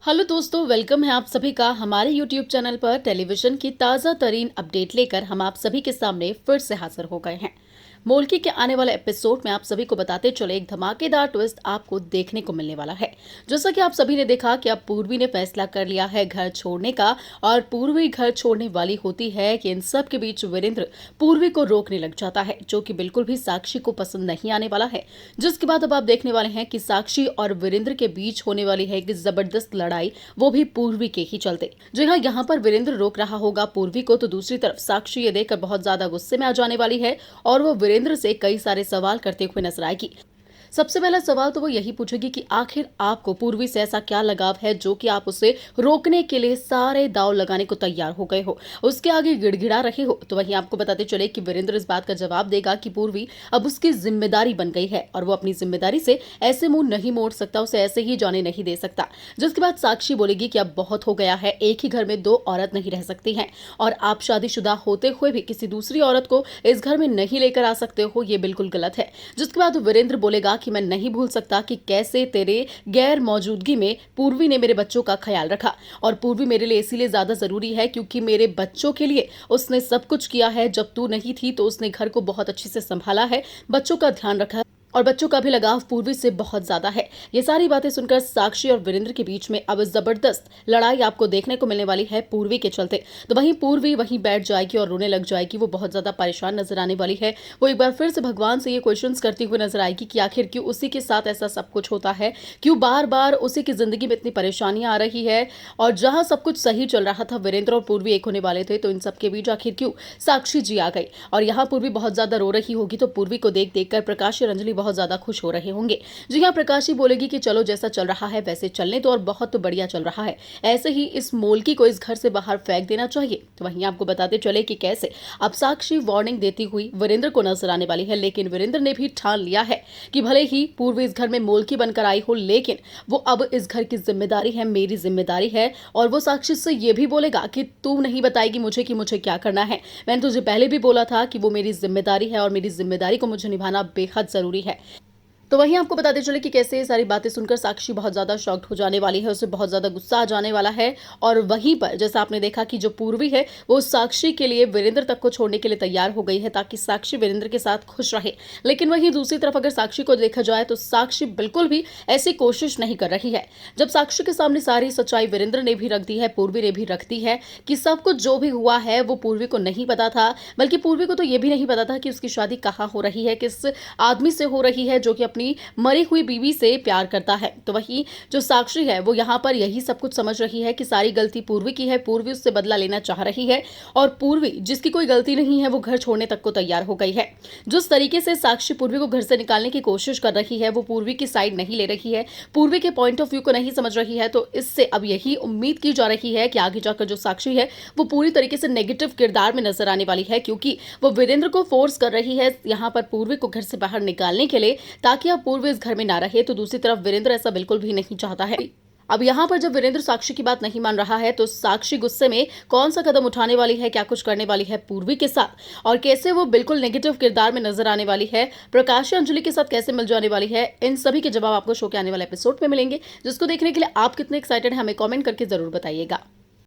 Hello दोस्तों, welcome है आप सभी का हमारे यूट्यूब चैनल पर। टेलीविजन की ताज़ा तरीन अपडेट लेकर हम आप सभी के सामने फिर से हाजिर हो गए हैं। मोल्की के आने वाले एपिसोड में आप सभी को बताते चले एक धमाकेदार ट्विस्ट आपको देखने को मिलने वाला है। जैसा कि आप सभी ने देखा कि अब पूर्वी ने फैसला कर लिया है घर छोड़ने का, और पूर्वी घर छोड़ने वाली होती है कि इन सब के बीच वीरेंद्र पूर्वी को रोकने लग जाता है, जो कि बिल्कुल भी साक्षी को पसंद नहीं आने वाला है। जिसके बाद अब आप देखने वाले हैं कि साक्षी और वीरेंद्र के बीच होने वाली है एक जबरदस्त लड़ाई, वो भी पूर्वी के ही चलते। जी हाँ, यहाँ पर वीरेंद्र रोक रहा होगा पूर्वी को, तो दूसरी तरफ साक्षी ये देखकर बहुत ज्यादा गुस्से में आ जाने वाली है और वो वीरेंद्र से कई सारे सवाल करते हुए नजर आएगी। सबसे पहला सवाल तो वो यही पूछेगी कि आखिर आपको पूर्वी से ऐसा क्या लगाव है जो कि आप उसे रोकने के लिए सारे दांव लगाने को तैयार हो गए हो, उसके आगे गिड़गिड़ा रहे हो। तो वहीं आपको बताते चले कि वीरेंद्र इस बात का जवाब देगा कि पूर्वी अब उसकी जिम्मेदारी बन गई है और वो अपनी जिम्मेदारी से ऐसे मुंह नहीं मोड़ सकता, उसे ऐसे ही जाने नहीं दे सकता। जिसके बाद साक्षी बोलेगी कि अब बहुत हो गया है, एक ही घर में दो औरत नहीं रह सकती हैं और आप शादीशुदा होते हुए भी किसी दूसरी औरत को इस घर में नहीं लेकर आ सकते हो, ये बिल्कुल गलत है। जिसके बाद वीरेंद्र बोलेगा कि मैं नहीं भूल सकता कि कैसे तेरे गैर मौजूदगी में पूर्वी ने मेरे बच्चों का ख्याल रखा, और पूर्वी मेरे लिए इसीलिए ज्यादा जरूरी है क्योंकि मेरे बच्चों के लिए उसने सब कुछ किया है। जब तू नहीं थी तो उसने घर को बहुत अच्छे से संभाला है, बच्चों का ध्यान रखा और बच्चों का भी लगाव पूर्वी से बहुत ज्यादा है। ये सारी बातें सुनकर साक्षी और वीरेंद्र के बीच में अब जबरदस्त लड़ाई आपको देखने को मिलने वाली है पूर्वी के चलते। तो वहीं पूर्वी वहीं बैठ जाएगी और रोने लग जाएगी, वो बहुत ज्यादा परेशान नजर आने वाली है। वो एक बार फिर से भगवान से ये क्वेश्चंस करती हुई नजर आएगी कि आखिर क्यों उसी के साथ ऐसा सब कुछ होता है, क्यों बार बार उसी की जिंदगी में इतनी परेशानियां आ रही है। और जहां सब कुछ सही चल रहा था, वीरेंद्र और पूर्वी एक होने वाले थे, तो इन सबके बीच आखिर क्यों साक्षी जी आ गई। और यहाँ पूर्वी बहुत ज्यादा रो रही होगी, तो पूर्वी को देख देखकर प्रकाश और अंजलि बहुत ज्यादा खुश हो रहे होंगे। जी हाँ, प्रकाश ही बोलेगी कि चलो जैसा चल रहा है वैसे चलने तो, और बहुत बढ़िया चल रहा है, ऐसे ही इस मोल्की को इस घर से बाहर फेंक देना चाहिए। तो वहीं आपको बताते चले कि कैसे अब साक्षी वार्निंग देती हुई वीरेंद्र को नजर आने वाली है, लेकिन वीरेंद्र ने भी ठान लिया है कि भले ही पूर्वी इस घर में मोल्की बनकर आई हो, लेकिन वो अब इस घर की जिम्मेदारी है, मेरी जिम्मेदारी है। और वो साक्षी से ये भी बोलेगा कि तू नहीं बताएगी मुझे कि मुझे क्या करना है, मैंने तुझे पहले भी बोला था कि वो मेरी जिम्मेदारी है और मेरी जिम्मेदारी को मुझे निभाना बेहद जरूरी है। तो वहीं आपको बताते चले कि कैसे ये सारी बातें सुनकर साक्षी बहुत ज्यादा शॉक्ड हो जाने वाली है, उसे बहुत ज्यादा गुस्सा आ जाने वाला है। और वहीं पर जैसा आपने देखा कि जो पूर्वी है वो साक्षी के लिए वीरेंद्र तक को छोड़ने के लिए तैयार हो गई है ताकि साक्षी वीरेंद्र के साथ खुश रहे। लेकिन वहीं दूसरी तरफ अगर साक्षी को देखा जाए तो साक्षी बिल्कुल भी ऐसी कोशिश नहीं कर रही है। जब साक्षी के सामने सारी सच्चाई वीरेंद्र ने भी रख दी है, पूर्वी ने भी रख दी है कि सब कुछ जो भी हुआ है वो पूर्वी को नहीं पता था, बल्कि पूर्वी को तो ये भी नहीं पता था कि उसकी शादी कहाँ हो रही है, किस आदमी से हो रही है जो कि अपनी मरी हुई बीवी से प्यार करता है। तो वही जो साक्षी है वो यहाँ पर यही सब कुछ समझ रही है कि सारी गलती पूर्वी की है, पूर्वी उससे बदला लेना चाह रही है, और पूर्वी जिसकी कोई गलती नहीं है वो घर छोड़ने तक को तैयार हो गई है। जिस तरीके से साक्षी पूर्वी को घर से निकालने की कोशिश कर रही है, वो पूर्वी की साइड नहीं ले रही है, पूर्वी के पॉइंट ऑफ व्यू को नहीं समझ रही है। तो इससे अब यही उम्मीद की जा रही है कि आगे जाकर जो साक्षी है वो पूरी तरीके से नेगेटिव किरदार में नजर आने वाली है, क्योंकि वो वीरेंद्र को फोर्स कर रही है यहाँ पर पूर्वी को घर से बाहर निकालने के लिए, ताकि अब पूर्वी इस घर में ना रहे। तो दूसरी तरफ वीरेंद्र ऐसा बिल्कुल भी नहीं चाहता है। अब यहाँ पर जब वीरेंद्र साक्षी की बात नहीं मान रहा है, तो साक्षी गुस्से में कौन सा कदम उठाने वाली है, क्या कुछ करने वाली है पूर्वी के साथ, और कैसे वो बिल्कुल नेगेटिव किरदार में नजर आने वाली है, प्रकाश या अंजलि के साथ कैसे मिल जाने वाली है, इन सभी के जवाब आपको शो के आने वाले एपिसोड में मिलेंगे, जिसको देखने के लिए आप कितने एक्साइटेड हैं हमें कमेंट करके जरूर बताइएगा।